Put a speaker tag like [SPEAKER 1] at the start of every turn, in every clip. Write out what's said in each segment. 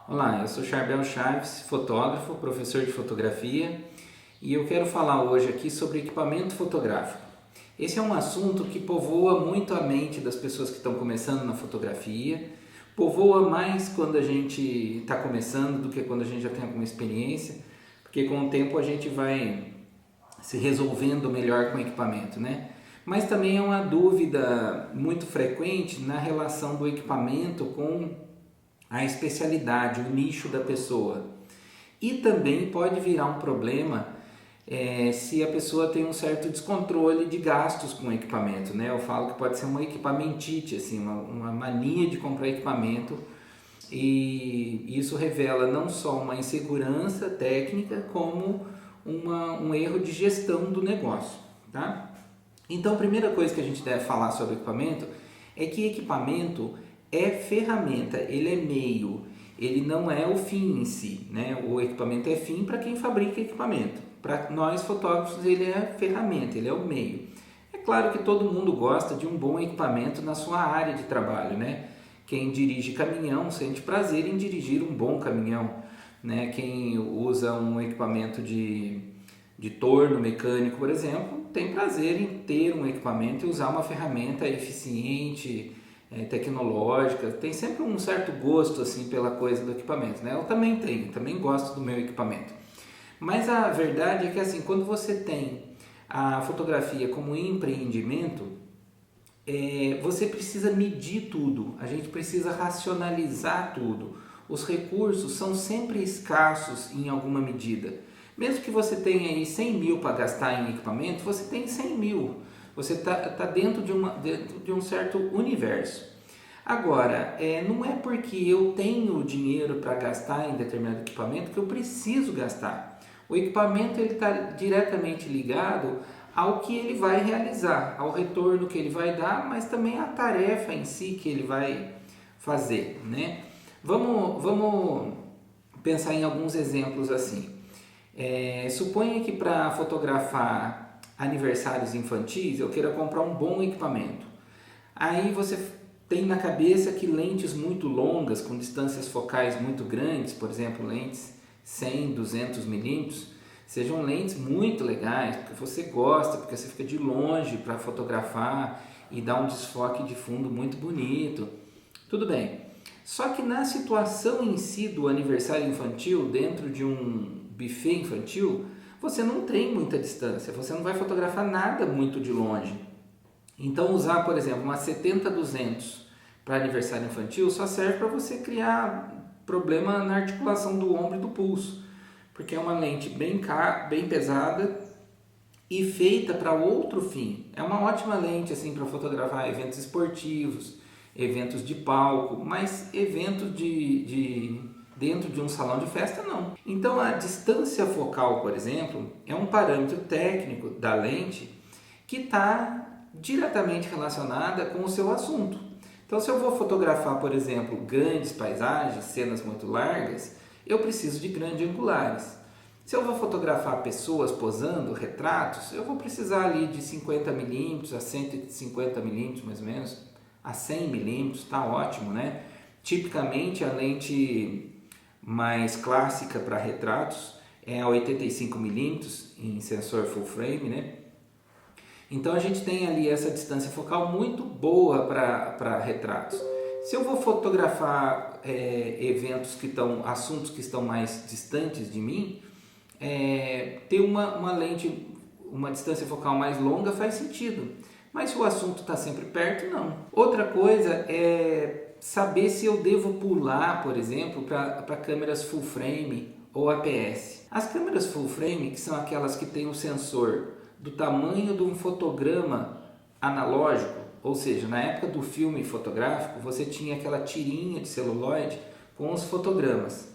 [SPEAKER 1] Olá, eu sou Charbel Chaves, fotógrafo, professor de fotografia e eu quero falar hoje aqui sobre equipamento fotográfico. Esse é um assunto que povoa muito a mente das pessoas que estão começando na fotografia, povoa mais quando a gente está começando do que quando a gente já tem alguma experiência, porque com o tempo a gente vai se resolvendo melhor com o equipamento, né? Mas também é uma dúvida muito frequente na relação do equipamento com a especialidade, o nicho da pessoa. E também pode virar um problema se a pessoa tem um certo descontrole de gastos com o equipamento, né? Eu falo que pode ser uma equipamentite, assim, uma mania de comprar equipamento, e isso revela não só uma insegurança técnica, como um erro de gestão do negócio, tá? Então a primeira coisa que a gente deve falar sobre equipamento é que equipamento é ferramenta, ele é meio, ele não é o fim em si, né? O equipamento é fim para quem fabrica equipamento. Para nós fotógrafos ele é ferramenta, ele é o meio. É claro que todo mundo gosta de um bom equipamento na sua área de trabalho, né? Quem dirige caminhão sente prazer em dirigir um bom caminhão, né? Quem usa um equipamento de torno mecânico, por exemplo, tem prazer em ter um equipamento e usar uma ferramenta eficiente, tecnológica, tem sempre um certo gosto assim pela coisa do equipamento, né? Eu também tenho, também gosto do meu equipamento. Mas a verdade é que assim, quando você tem a fotografia como empreendimento, você precisa medir tudo, a gente precisa racionalizar tudo. Os recursos são sempre escassos em alguma medida. Mesmo que você tenha aí 100 mil para gastar em equipamento, você tem 100 mil. Você está dentro de um certo universo. Agora, não é porque eu tenho dinheiro para gastar em determinado equipamento que eu preciso gastar. O equipamento está diretamente ligado ao que ele vai realizar, ao retorno que ele vai dar, mas também à tarefa em si que ele vai fazer, né? Vamos pensar em alguns exemplos assim. Suponha que para fotografar aniversários infantis eu queira comprar um bom equipamento. Aí você tem na cabeça que lentes muito longas, com distâncias focais muito grandes, por exemplo, lentes 100, 200 milímetros, sejam lentes muito legais, porque você gosta, porque você fica de longe para fotografar e dá um desfoque de fundo muito bonito. Tudo bem. Só que na situação em si do aniversário infantil, dentro de um buffet infantil, você não tem muita distância, você não vai fotografar nada muito de longe. Então usar, por exemplo, uma 70-200 para aniversário infantil só serve para você criar problema na articulação do ombro e do pulso, porque é uma lente bem pesada e feita para outro fim. É uma ótima lente assim para fotografar eventos esportivos, eventos de palco, mas eventos dentro de um salão de festa não. Então a distância focal, por exemplo, é um parâmetro técnico da lente que está diretamente relacionada com o seu assunto. Então se eu vou fotografar, por exemplo, grandes paisagens, cenas muito largas, eu preciso de grandes angulares. Se eu vou fotografar pessoas posando, retratos, eu vou precisar ali de 50 milímetros a 150 milímetros mais ou menos, a 100 milímetros, está ótimo, né? Tipicamente a lente mais clássica para retratos é a 85 milímetros em sensor full frame, né? Então a gente tem ali essa distância focal muito boa para retratos. Se eu vou fotografar assuntos que estão mais distantes de mim, ter uma lente, uma distância focal mais longa faz sentido. Mas se o assunto está sempre perto, não. Outra coisa é saber se eu devo pular, por exemplo, para câmeras full frame ou APS. As câmeras full frame, que são aquelas que têm um sensor do tamanho de um fotograma analógico, ou seja, na época do filme fotográfico, você tinha aquela tirinha de celuloide com os fotogramas.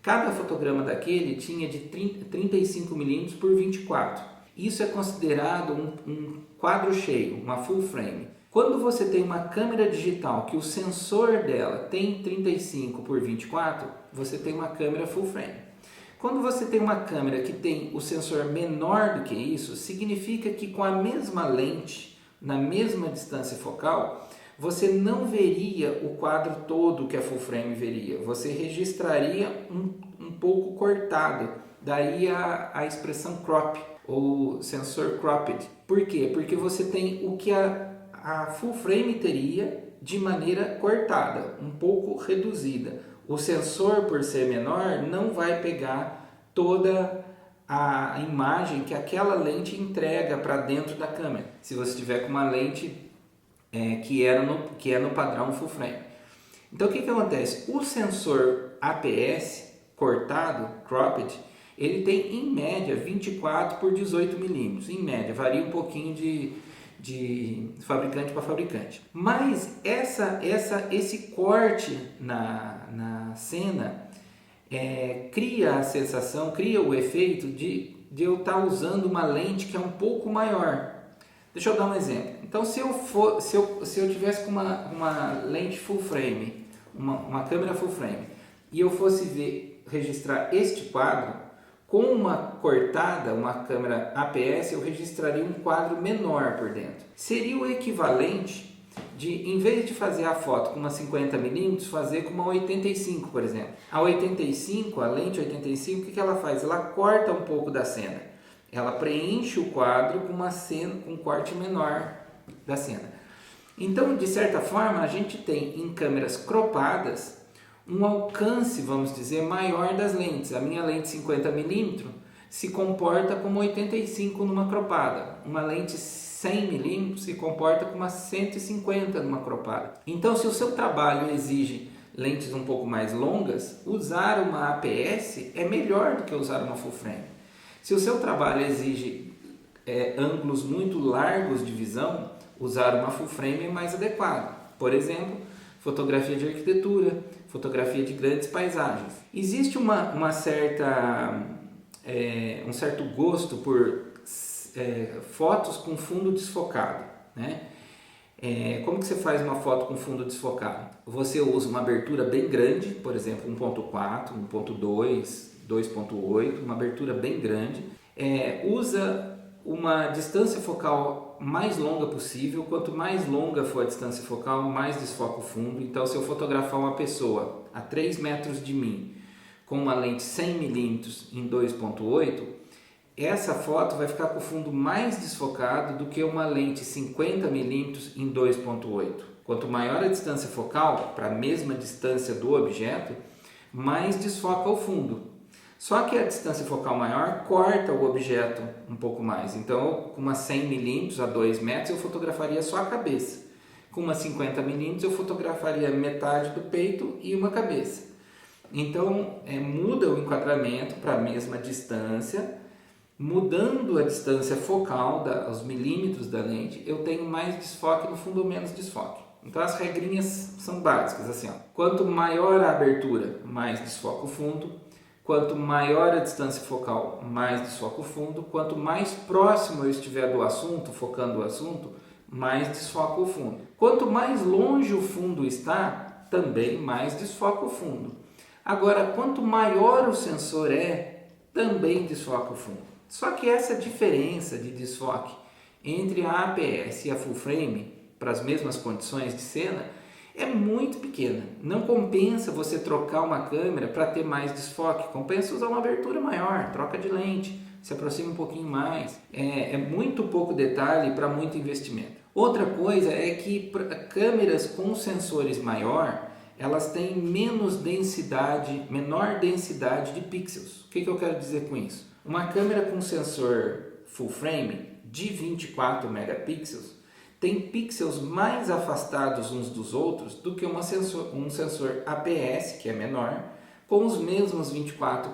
[SPEAKER 1] Cada fotograma daquele tinha de 35 mm por 24. Isso é considerado um quadro cheio, uma full frame. Quando você tem uma câmera digital que o sensor dela tem 35 por 24, você tem uma câmera full frame. Quando você tem uma câmera que tem o sensor menor do que isso, significa que com a mesma lente, na mesma distância focal, você não veria o quadro todo que a full frame veria, você registraria um pouco cortado, daí a expressão crop ou sensor cropped. Por quê? Porque você tem o que a full frame teria de maneira cortada, um pouco reduzida. O sensor, por ser menor, não vai pegar toda a imagem que aquela lente entrega para dentro da câmera, se você tiver com uma lente que é no padrão full frame. Então o que acontece? O sensor APS cortado, cropped, ele tem em média 24 por 18 milímetros, em média, varia um pouquinho de fabricante para fabricante. Mas esse corte na cena cria a sensação, cria o efeito de eu estar usando uma lente que é um pouco maior. Deixa eu dar um exemplo. Então, se eu tivesse com uma lente full frame, uma câmera full frame, e eu fosse registrar este quadro, com uma cortada, uma câmera APS, eu registraria um quadro menor por dentro. Seria o equivalente de, em vez de fazer a foto com uma 50mm, fazer com uma 85, por exemplo. A 85, a lente 85, o que ela faz? Ela corta um pouco da cena. Ela preenche o quadro com uma cena, com um corte menor da cena. Então, de certa forma, a gente tem em câmeras cropadas um alcance, vamos dizer, maior das lentes. A minha lente 50mm se comporta como 85 numa cropada. Uma lente 100mm se comporta como uma 150 numa cropada. Então, se o seu trabalho exige lentes um pouco mais longas, usar uma APS é melhor do que usar uma full frame. Se o seu trabalho exige ângulos muito largos de visão, usar uma full frame é mais adequado. Por exemplo, fotografia de arquitetura, fotografia de grandes paisagens. Existe um certo gosto por fotos com fundo desfocado, né? Como que você faz uma foto com fundo desfocado? Você usa uma abertura bem grande, por exemplo 1.4, 1.2, 2.8, uma abertura bem grande. Usa uma distância focal mais longa possível. Quanto mais longa for a distância focal, mais desfoca o fundo. Então, se eu fotografar uma pessoa a 3 metros de mim com uma lente 100mm em 2.8, essa foto vai ficar com o fundo mais desfocado do que uma lente 50mm em 2.8. Quanto maior a distância focal para a mesma distância do objeto, mais desfoca o fundo. Só que a distância focal maior corta o objeto um pouco mais. Então, com uma 100mm a 2 metros, eu fotografaria só a cabeça. Com uma 50mm, eu fotografaria metade do peito e uma cabeça. Então, muda o enquadramento para a mesma distância. Mudando a distância focal, os milímetros da lente, eu tenho mais desfoque no fundo ou menos desfoque. Então, as regrinhas são básicas, assim, ó. Quanto maior a abertura, mais desfoca o fundo. Quanto maior a distância focal, mais desfoca o fundo. Quanto mais próximo eu estiver do assunto, focando o assunto, mais desfoca o fundo. Quanto mais longe o fundo está, também mais desfoca o fundo. Agora, quanto maior o sensor também desfoca o fundo. Só que essa diferença de desfoque entre a APS e a full frame, para as mesmas condições de cena, é muito pequena. Não compensa você trocar uma câmera para ter mais desfoque. Compensa usar uma abertura maior, troca de lente, se aproxima um pouquinho mais. É muito pouco detalhe para muito investimento. Outra coisa é que câmeras com sensores maior, elas têm menor densidade de pixels. O que eu quero dizer com isso? Uma câmera com sensor full frame de 24 megapixels tem pixels mais afastados uns dos outros do que um sensor APS, que é menor, com os mesmos 24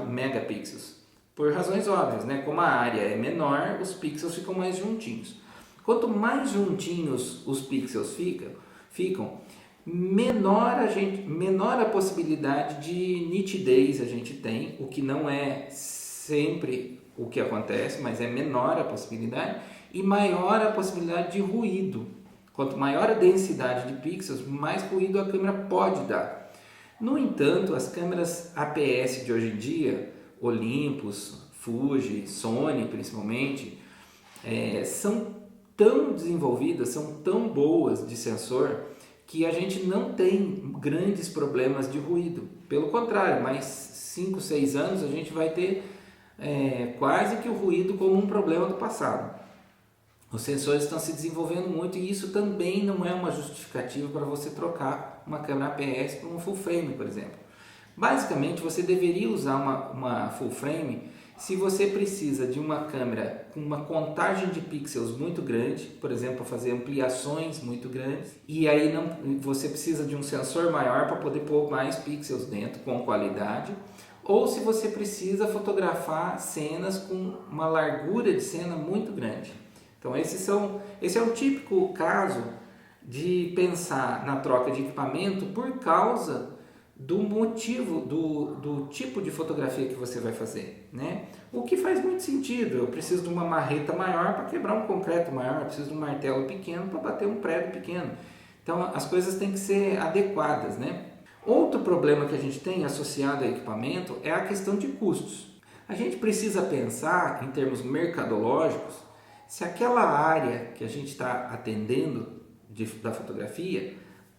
[SPEAKER 1] megapixels. Por razões óbvias, né? Como a área é menor, os pixels ficam mais juntinhos. Quanto mais juntinhos os pixels ficam, menor a possibilidade de nitidez a gente tem, o que não é sempre o que acontece, mas é menor a possibilidade, e maior a possibilidade de ruído. Quanto maior a densidade de pixels, mais ruído a câmera pode dar. No entanto, as câmeras APS de hoje em dia, Olympus, Fuji, Sony principalmente, são tão desenvolvidas, são tão boas de sensor, que a gente não tem grandes problemas de ruído. Pelo contrário, mais 5, 6 anos a gente vai ter quase que o ruído como um problema do passado. Os sensores estão se desenvolvendo muito e isso também não é uma justificativa para você trocar uma câmera APS por um full frame, por exemplo. Basicamente, você deveria usar uma full frame se você precisa de uma câmera com uma contagem de pixels muito grande, por exemplo, para fazer ampliações muito grandes, e aí você precisa de um sensor maior para poder pôr mais pixels dentro com qualidade, ou se você precisa fotografar cenas com uma largura de cena muito grande. Então esse é um típico caso de pensar na troca de equipamento por causa do motivo, do tipo de fotografia que você vai fazer, né? O que faz muito sentido. Eu preciso de uma marreta maior para quebrar um concreto maior, eu preciso de um martelo pequeno para bater um prego pequeno. Então as coisas têm que ser adequadas, né? Outro problema que a gente tem associado ao equipamento é a questão de custos. A gente precisa pensar em termos mercadológicos se aquela área que a gente está atendendo da fotografia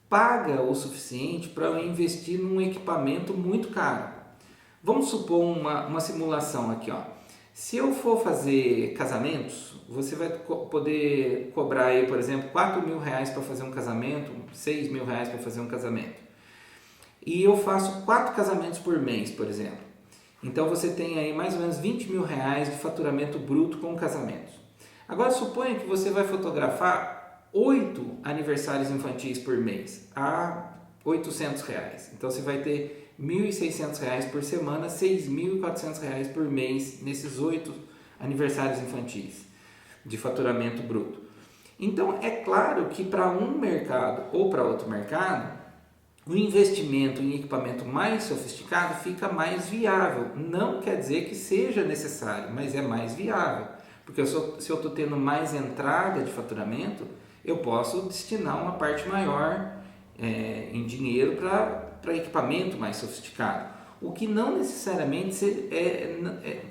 [SPEAKER 1] paga o suficiente para eu investir num equipamento muito caro. Vamos supor uma simulação aqui, ó. Se eu for fazer casamentos, você vai poder cobrar aí, por exemplo, R$4.000 para fazer um casamento, R$6.000 para fazer um casamento. E eu faço 4 casamentos por mês, por exemplo. Então você tem aí mais ou menos R$20.000 de faturamento bruto com casamentos. Agora suponha que você vai fotografar 8 aniversários infantis por mês a R$800. Então você vai ter R$1.600 por semana, R$6.400 por mês nesses 8 aniversários infantis de faturamento bruto. Então é claro que para um mercado ou para outro mercado, o investimento em equipamento mais sofisticado fica mais viável. Não quer dizer que seja necessário, mas é mais viável. Porque se eu estou tendo mais entrada de faturamento, eu posso destinar uma parte maior em dinheiro para equipamento mais sofisticado. O que não necessariamente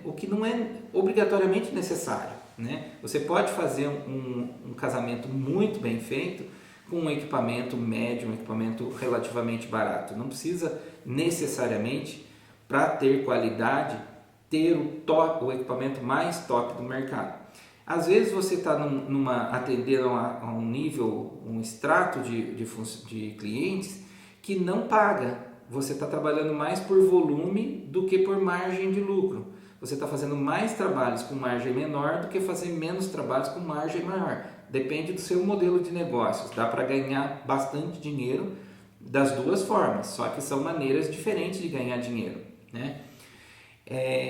[SPEAKER 1] o que não é obrigatoriamente necessário, né? Você pode fazer um casamento muito bem feito com um equipamento médio, um equipamento relativamente barato. Não precisa necessariamente, para ter qualidade, ter o equipamento mais top do mercado. Às vezes você está atendendo a um nível, um extrato de clientes que não paga. Você está trabalhando mais por volume do que por margem de lucro. Você está fazendo mais trabalhos com margem menor do que fazer menos trabalhos com margem maior. Depende do seu modelo de negócios. Dá para ganhar bastante dinheiro das duas formas, só que são maneiras diferentes de ganhar dinheiro, né?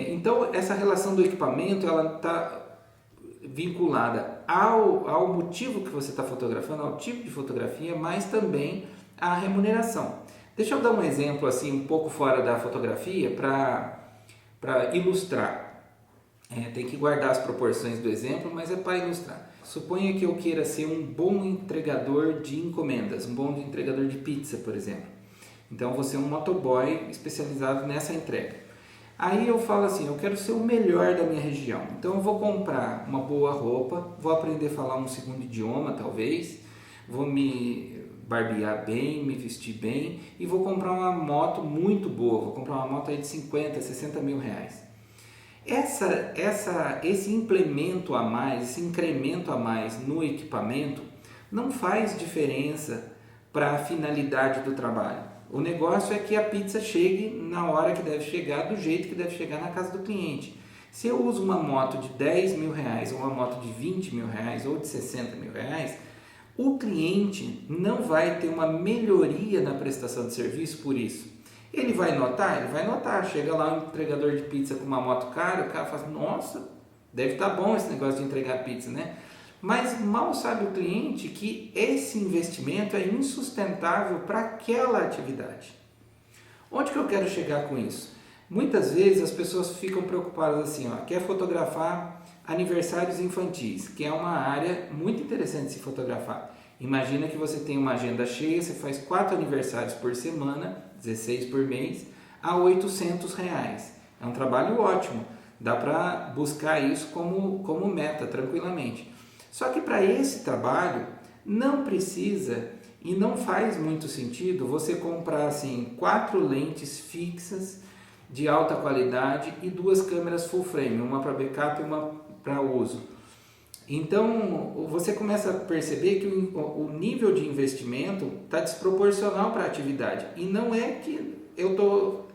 [SPEAKER 1] Então essa relação do equipamento ela está vinculada ao motivo que você está fotografando, ao tipo de fotografia, mas também à remuneração. Deixa eu dar um exemplo assim um pouco fora da fotografia para ilustrar. Tem que guardar as proporções do exemplo, mas é para ilustrar. Suponha que eu queira ser um bom entregador de encomendas, um bom entregador de pizza, por exemplo. Então você é um motoboy especializado nessa entrega. Aí eu falo assim, eu quero ser o melhor da minha região. Então eu vou comprar uma boa roupa, vou aprender a falar um segundo idioma talvez, vou me barbear bem, me vestir bem e vou comprar uma moto muito boa, vou comprar uma moto aí de 50, 60 mil reais. Esse implemento a mais, esse incremento a mais no equipamento não faz diferença para a finalidade do trabalho. O negócio é que a pizza chegue na hora que deve chegar, do jeito que deve chegar na casa do cliente. Se eu uso uma moto de 10 mil reais, ou uma moto de 20 mil reais, ou de 60 mil reais, o cliente não vai ter uma melhoria na prestação de serviço por isso. Ele vai notar? Ele vai notar. Chega lá um entregador de pizza com uma moto cara, o cara fala, nossa, deve estar bom esse negócio de entregar pizza, né? Mas mal sabe o cliente que esse investimento é insustentável para aquela atividade. Onde que eu quero chegar com isso? Muitas vezes as pessoas ficam preocupadas assim, quer fotografar aniversários infantis, que é uma área muito interessante de se fotografar. Imagina que você tem uma agenda cheia, você faz 4 aniversários por semana, 16 por mês, a R$800. É um trabalho ótimo, dá para buscar isso como meta tranquilamente. Só que para esse trabalho não precisa e não faz muito sentido você comprar assim 4 lentes fixas de alta qualidade e 2 câmeras full frame, uma para backup e uma para uso. Então você começa a perceber que o nível de investimento está desproporcional para a atividade, e não é que eu estou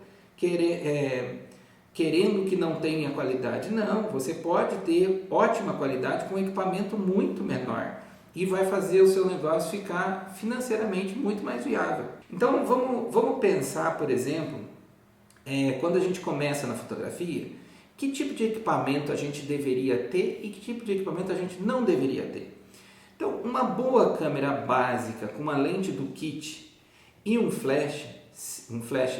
[SPEAKER 1] querendo que não tenha qualidade, não, você pode ter ótima qualidade com equipamento muito menor e vai fazer o seu negócio ficar financeiramente muito mais viável. Então vamos pensar, por exemplo, quando a gente começa na fotografia, que tipo de equipamento a gente deveria ter e que tipo de equipamento a gente não deveria ter. Então, uma boa câmera básica com uma lente do kit e um flash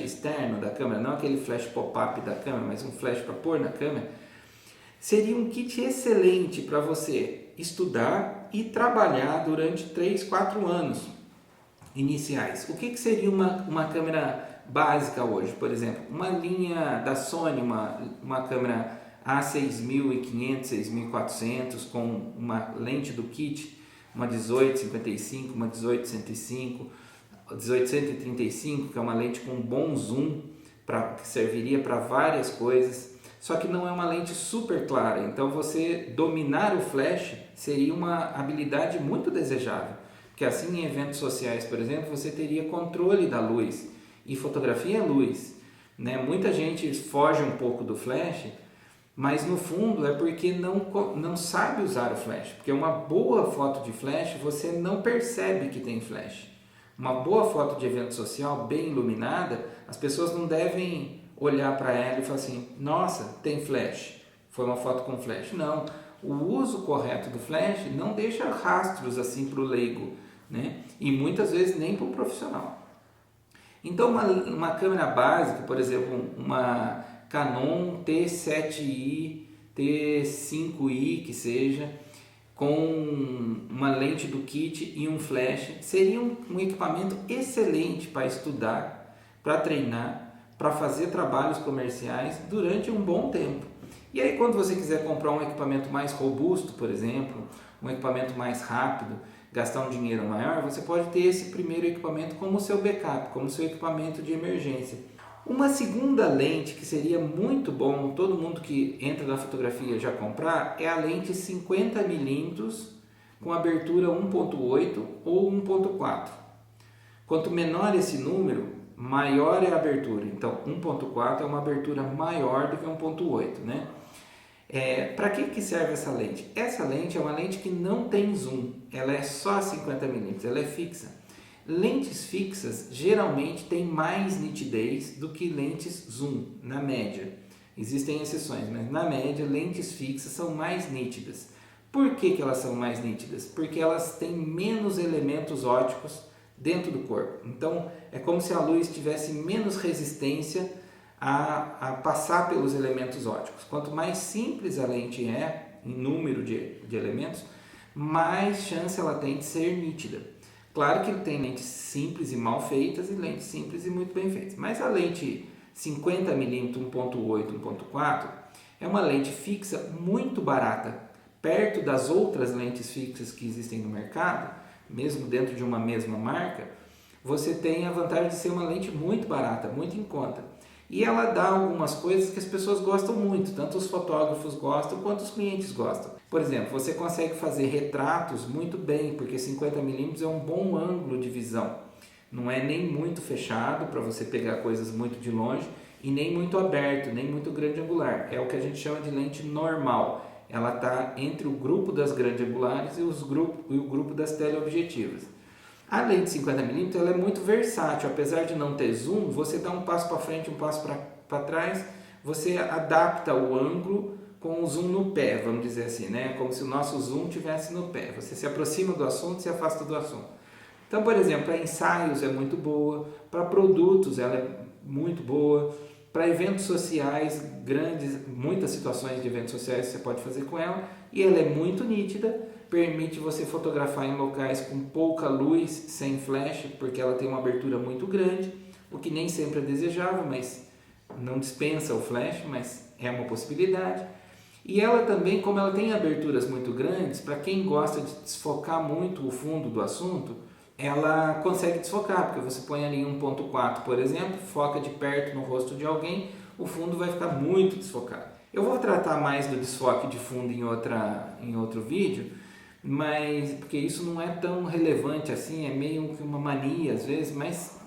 [SPEAKER 1] externo da câmera, não aquele flash pop-up da câmera, mas um flash para pôr na câmera, seria um kit excelente para você estudar e trabalhar durante 3, 4 anos iniciais. O que seria uma câmera básica hoje? Por exemplo, uma linha da Sony, uma câmera A6500, 6400 com uma lente do kit, uma 1855, uma 1805, 1835, que é uma lente com bom zoom, que serviria para várias coisas, só que não é uma lente super clara, então você dominar o flash seria uma habilidade muito desejável, porque assim em eventos sociais, por exemplo, você teria controle da luz, e fotografia é luz, né? Muita gente foge um pouco do flash, mas no fundo é porque não sabe usar o flash, porque uma boa foto de flash você não percebe que tem flash. Uma boa foto de evento social bem iluminada, as pessoas não devem olhar para ela e falar assim, nossa, tem flash, foi uma foto com flash. Não, o uso correto do flash não deixa rastros assim para o leigo, né? E muitas vezes nem para o profissional. Então uma câmera básica, por exemplo, uma Canon T7i, T5i que seja, com uma lente do kit e um flash, seria um equipamento excelente para estudar, para treinar, para fazer trabalhos comerciais durante um bom tempo. E aí quando você quiser comprar um equipamento mais robusto, por exemplo, um equipamento mais rápido, gastar um dinheiro maior, você pode ter esse primeiro equipamento como seu backup, como seu equipamento de emergência. Uma segunda lente que seria muito bom, todo mundo que entra na fotografia já comprar, é a lente 50mm com abertura 1.8 ou 1.4. Quanto menor esse número, maior é a abertura. Então 1.4 é uma abertura maior do que 1.8, né? Para que serve essa lente? Essa lente é uma lente que não tem zoom, ela é só 50mm, ela é fixa. Lentes fixas geralmente têm mais nitidez do que lentes zoom, na média. Existem exceções, mas na média lentes fixas são mais nítidas. Por que elas são mais nítidas? Porque elas têm menos elementos ópticos dentro do corpo. Então é como se a luz tivesse menos resistência a passar pelos elementos ópticos. Quanto mais simples a lente é, em número de elementos, mais chance ela tem de ser nítida. Claro que tem lentes simples e mal feitas e lentes simples e muito bem feitas. Mas a lente 50mm 1.8, 1.4 é uma lente fixa muito barata. Perto das outras lentes fixas que existem no mercado, mesmo dentro de uma mesma marca, você tem a vantagem de ser uma lente muito barata, muito em conta. E ela dá algumas coisas que as pessoas gostam muito, tanto os fotógrafos gostam quanto os clientes gostam. Por exemplo, você consegue fazer retratos muito bem, porque 50mm é um bom ângulo de visão. Não é nem muito fechado para você pegar coisas muito de longe e nem muito aberto, nem muito grande angular. É o que a gente chama de lente normal. Ela está entre o grupo das grandes angulares e o grupo das teleobjetivas. A lente 50mm ela é muito versátil, apesar de não ter zoom, você dá um passo para frente, um passo para trás, você adapta o ângulo com o zoom no pé, vamos dizer assim, né? Como se o nosso zoom estivesse no pé. Você se aproxima do assunto e se afasta do assunto. Então, por exemplo, para ensaios é muito boa, para produtos ela é muito boa, para eventos sociais grandes, muitas situações de eventos sociais você pode fazer com ela, e ela é muito nítida, permite você fotografar em locais com pouca luz, sem flash, porque ela tem uma abertura muito grande, o que nem sempre é desejável, mas não dispensa o flash, mas é uma possibilidade. E ela também, como ela tem aberturas muito grandes, para quem gosta de desfocar muito o fundo do assunto, ela consegue desfocar, porque você põe ali 1.4, por exemplo, foca de perto no rosto de alguém, o fundo vai ficar muito desfocado. Eu vou tratar mais do desfoque de fundo em outro vídeo, mas porque isso não é tão relevante assim, é meio que uma mania às vezes, mas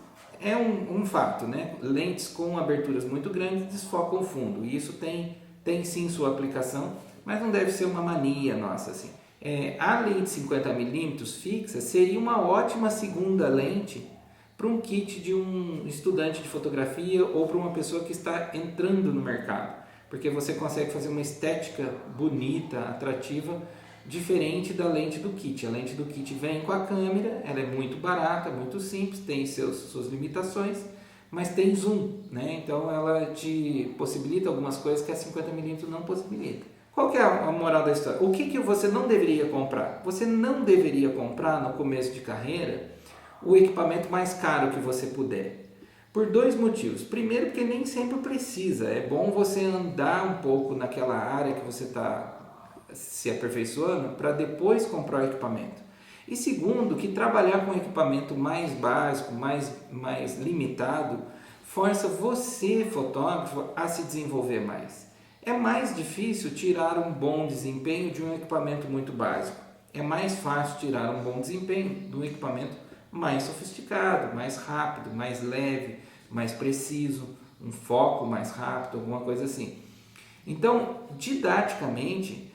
[SPEAKER 1] é um fato, né? Lentes com aberturas muito grandes desfocam o fundo, e isso tem sim sua aplicação, mas não deve ser uma mania nossa assim. A lente 50mm fixa seria uma ótima segunda lente para um kit de um estudante de fotografia ou para uma pessoa que está entrando no mercado, porque você consegue fazer uma estética bonita, atrativa, diferente da lente do kit. A lente do kit vem com a câmera, ela é muito barata, muito simples, tem suas limitações, mas tem zoom, né? Então ela te possibilita algumas coisas que a 50mm não possibilita. Qual que é a moral da história? O que você não deveria comprar? Você não deveria comprar no começo de carreira o equipamento mais caro que você puder. Por dois motivos. Primeiro, porque nem sempre precisa. É bom você andar um pouco naquela área que você está se aperfeiçoando para depois comprar o equipamento. E segundo, que trabalhar com um equipamento mais básico, mais limitado, força você, fotógrafo, a se desenvolver mais. É mais difícil tirar um bom desempenho de um equipamento muito básico. É mais fácil tirar um bom desempenho de um equipamento mais sofisticado, mais rápido, mais leve, mais preciso, um foco mais rápido, alguma coisa assim. Então, didaticamente,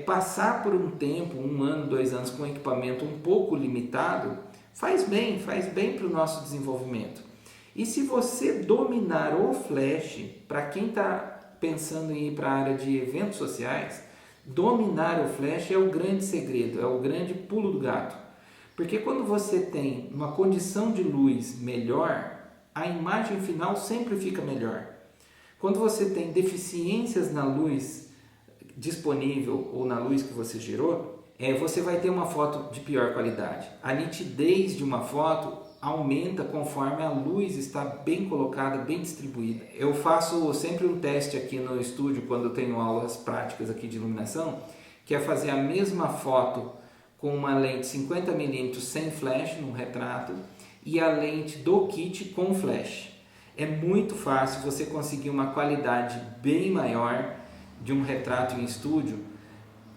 [SPEAKER 1] passar por um tempo, 1 ano, 2 anos com um equipamento um pouco limitado, faz bem para o nosso desenvolvimento. E se você dominar o flash, para quem está pensando em ir para a área de eventos sociais, dominar o flash é o grande segredo, é o grande pulo do gato. Porque quando você tem uma condição de luz melhor, a imagem final sempre fica melhor. Quando você tem deficiências na luz disponível ou na luz que você gerou, você vai ter uma foto de pior qualidade. A nitidez de uma foto aumenta conforme a luz está bem colocada, bem distribuída. Eu faço sempre um teste aqui no estúdio quando eu tenho aulas práticas aqui de iluminação, que é fazer a mesma foto com uma lente 50mm sem flash num retrato e a lente do kit com flash. É muito fácil você conseguir uma qualidade bem maior de um retrato em estúdio,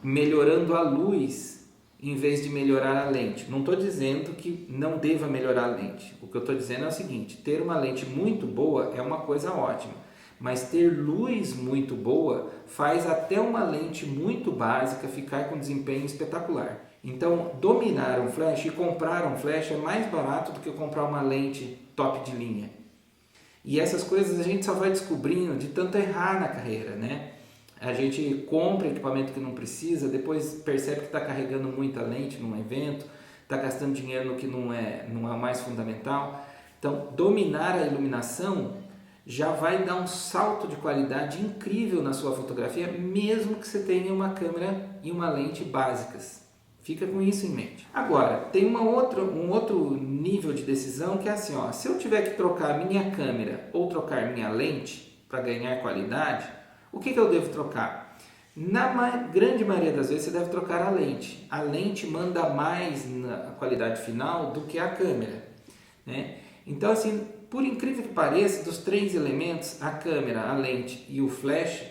[SPEAKER 1] melhorando a luz em vez de melhorar a lente. Não estou dizendo que não deva melhorar a lente. O que eu estou dizendo é o seguinte: ter uma lente muito boa é uma coisa ótima, mas ter luz muito boa faz até uma lente muito básica ficar com desempenho espetacular. Então, dominar um flash e comprar um flash é mais barato do que comprar uma lente top de linha. E essas coisas a gente só vai descobrindo de tanto errar na carreira, né? A gente compra equipamento que não precisa, depois percebe que está carregando muita lente num evento, está gastando dinheiro no que não é o mais fundamental. Então, dominar a iluminação já vai dar um salto de qualidade incrível na sua fotografia, mesmo que você tenha uma câmera e uma lente básicas. Fica com isso em mente. Agora, tem um outro nível de decisão que é assim, ó, se eu tiver que trocar minha câmera ou trocar minha lente para ganhar qualidade, o que eu devo trocar? Na grande maioria das vezes você deve trocar a lente. A lente manda mais na qualidade final do que a câmera, né? Então, assim, por incrível que pareça, dos 3 elementos, a câmera, a lente e o flash,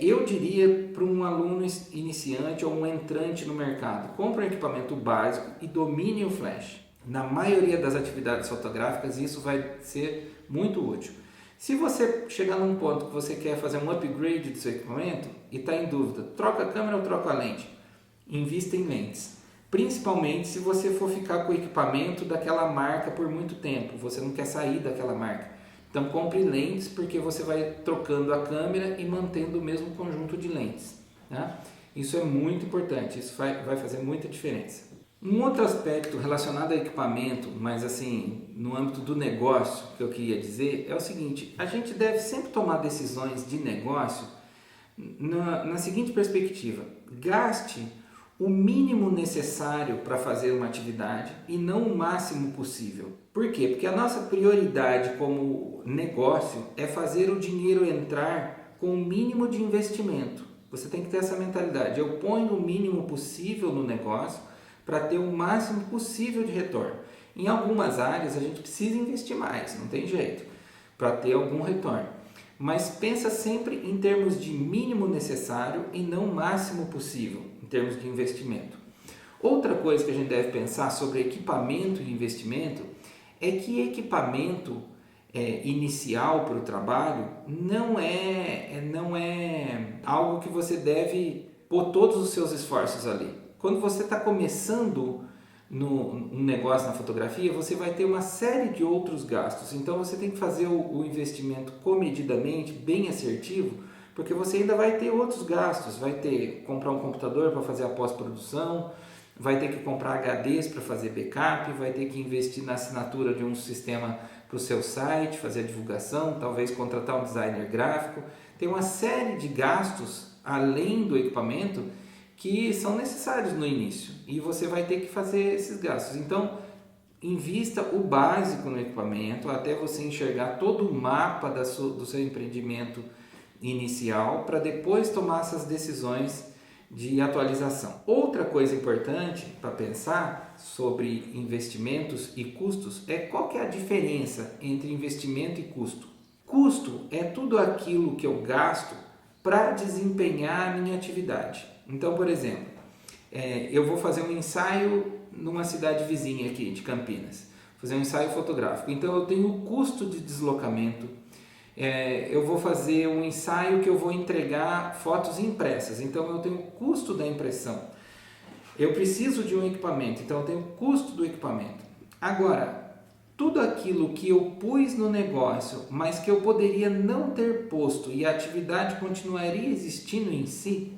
[SPEAKER 1] eu diria para um aluno iniciante ou um entrante no mercado, compre um equipamento básico e domine o flash. Na maioria das atividades fotográficas isso vai ser muito útil. Se você chegar num ponto que você quer fazer um upgrade do seu equipamento e está em dúvida, troca a câmera ou troca a lente? Invista em lentes. Principalmente se você for ficar com o equipamento daquela marca por muito tempo, você não quer sair daquela marca. Então compre lentes, porque você vai trocando a câmera e mantendo o mesmo conjunto de lentes, né? Isso é muito importante, isso vai fazer muita diferença. Um outro aspecto relacionado a equipamento, mas assim, no âmbito do negócio, que eu queria dizer, é o seguinte: a gente deve sempre tomar decisões de negócio na seguinte perspectiva: gaste o mínimo necessário para fazer uma atividade e não o máximo possível. Por quê? Porque a nossa prioridade como negócio é fazer o dinheiro entrar com o mínimo de investimento. Você tem que ter essa mentalidade. Eu ponho o mínimo possível no negócio para ter o máximo possível de retorno. Em algumas áreas a gente precisa investir mais, não tem jeito, para ter algum retorno. Mas pensa sempre em termos de mínimo necessário e não máximo possível, em termos de investimento. Outra coisa que a gente deve pensar sobre equipamento e investimento é que equipamento inicial para o trabalho não é algo que você deve pôr todos os seus esforços ali. Quando você está começando um negócio na fotografia, você vai ter uma série de outros gastos. Então você tem que fazer o investimento comedidamente, bem assertivo, porque você ainda vai ter outros gastos. Vai ter que comprar um computador para fazer a pós-produção, vai ter que comprar HDs para fazer backup, vai ter que investir na assinatura de um sistema para o seu site, fazer a divulgação, talvez contratar um designer gráfico. Tem uma série de gastos além do equipamento que são necessários no início e você vai ter que fazer esses gastos. Então, invista o básico no equipamento até você enxergar todo o mapa do seu empreendimento inicial para depois tomar essas decisões de atualização. Outra coisa importante para pensar sobre investimentos e custos é qual que é a diferença entre investimento e custo. Custo é tudo aquilo que eu gasto para desempenhar a minha atividade. Então, por exemplo, eu vou fazer um ensaio numa cidade vizinha aqui de Campinas, fazer um ensaio fotográfico. Então, eu tenho o custo de deslocamento. Eu vou fazer um ensaio que eu vou entregar fotos impressas, então eu tenho o custo da impressão. Eu preciso de um equipamento, então eu tenho o custo do equipamento. Agora, tudo aquilo que eu pus no negócio, mas que eu poderia não ter posto e a atividade continuaria existindo em si,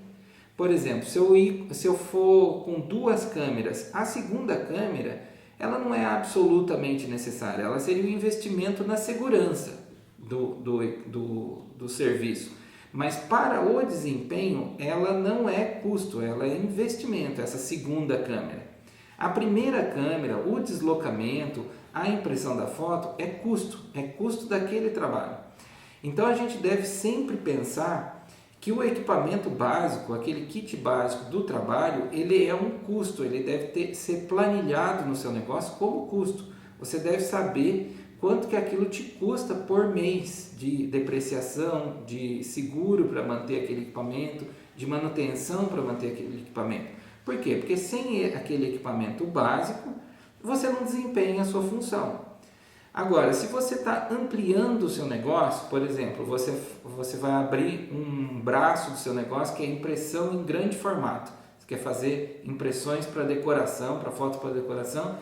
[SPEAKER 1] por exemplo, se eu for com 2 câmeras, a segunda câmera ela não é absolutamente necessária, ela seria um investimento na segurança do serviço, mas para o desempenho ela não é custo, ela é investimento, essa segunda câmera. A primeira câmera, o deslocamento, a impressão da foto é custo daquele trabalho. Então a gente deve sempre pensar que o equipamento básico, aquele kit básico do trabalho, ele é um custo, ele deve ser planilhado no seu negócio como custo. Você deve saber quanto que aquilo te custa por mês de depreciação, de seguro para manter aquele equipamento, de manutenção para manter aquele equipamento. Por quê? Porque sem aquele equipamento básico, você não desempenha a sua função. Agora, se você está ampliando o seu negócio, por exemplo, você vai abrir um braço do seu negócio que é impressão em grande formato. Você quer fazer impressões para decoração, para foto para decoração,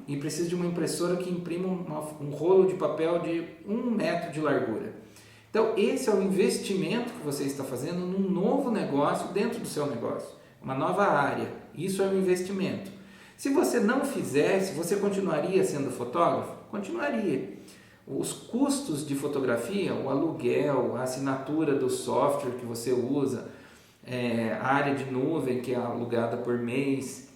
[SPEAKER 1] e precisa de uma impressora que imprima um rolo de papel de 1 metro de largura. Então, esse é o investimento que você está fazendo num novo negócio dentro do seu negócio, uma nova área. Isso é um investimento. Se você não fizesse, você continuaria sendo fotógrafo? Continuaria. Os custos de fotografia, o aluguel, a assinatura do software que você usa, a área de nuvem que é alugada por mês,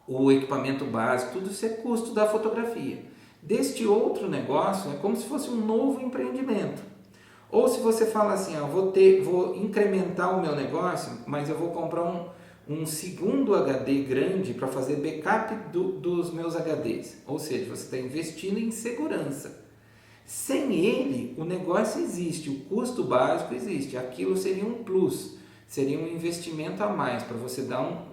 [SPEAKER 1] o equipamento básico, tudo isso é custo da fotografia. Deste outro negócio é como se fosse um novo empreendimento. Ou se você fala assim, vou incrementar o meu negócio, mas eu vou comprar um segundo HD grande para fazer backup dos meus HDs. Ou seja, você está investindo em segurança. Sem ele, o negócio existe, o custo básico existe. Aquilo seria um plus, seria um investimento a mais para você dar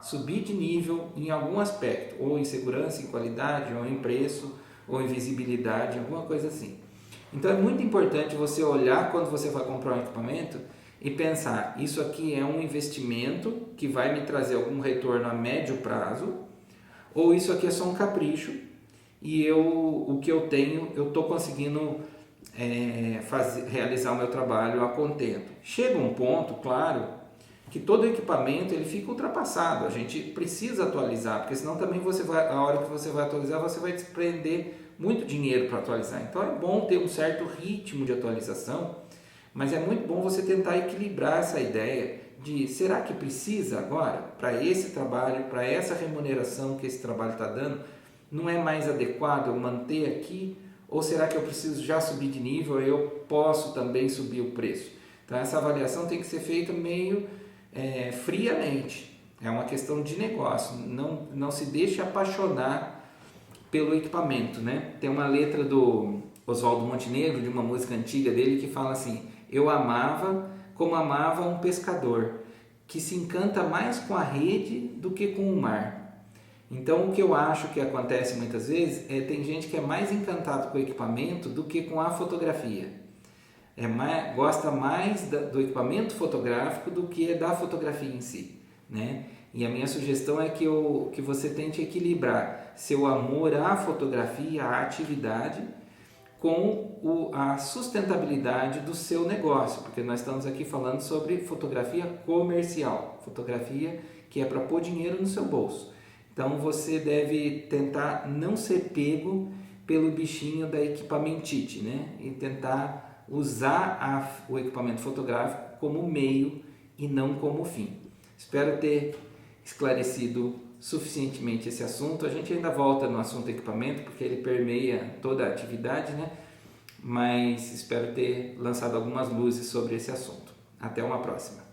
[SPEAKER 1] subir de nível em algum aspecto, ou em segurança, em qualidade, ou em preço, ou em visibilidade, alguma coisa assim. Então é muito importante você olhar quando você vai comprar um equipamento e pensar, isso aqui é um investimento que vai me trazer algum retorno a médio prazo, ou isso aqui é só um capricho e o que eu tenho, eu estou conseguindo realizar o meu trabalho a contento. Chega um ponto, claro, que todo equipamento ele fica ultrapassado, a gente precisa atualizar, porque senão também a hora que você vai atualizar, você vai desprender muito dinheiro para atualizar. Então é bom ter um certo ritmo de atualização, mas é muito bom você tentar equilibrar essa ideia de será que precisa agora, para esse trabalho, para essa remuneração que esse trabalho está dando, não é mais adequado eu manter aqui? Ou será que eu preciso já subir de nível e eu posso também subir o preço? Então essa avaliação tem que ser feita meio friamente. É uma questão de negócio. Não se deixe apaixonar pelo equipamento, né? Tem uma letra do Oswaldo Montenegro, de uma música antiga dele, que fala assim: eu amava como amava um pescador, que se encanta mais com a rede do que com o mar. Então o que eu acho que acontece muitas vezes tem gente que é mais encantado com o equipamento do que com a fotografia. Gosta mais do equipamento fotográfico do que da fotografia em si, né? E a minha sugestão é que você tente equilibrar seu amor à fotografia, à atividade, com a sustentabilidade do seu negócio, porque nós estamos aqui falando sobre fotografia comercial, fotografia que é para pôr dinheiro no seu bolso. Então você deve tentar não ser pego pelo bichinho da equipamentite, né? E tentar usar o equipamento fotográfico como meio e não como fim. Espero ter esclarecido suficientemente esse assunto. A gente ainda volta no assunto equipamento, porque ele permeia toda a atividade, né? Mas espero ter lançado algumas luzes sobre esse assunto. Até uma próxima.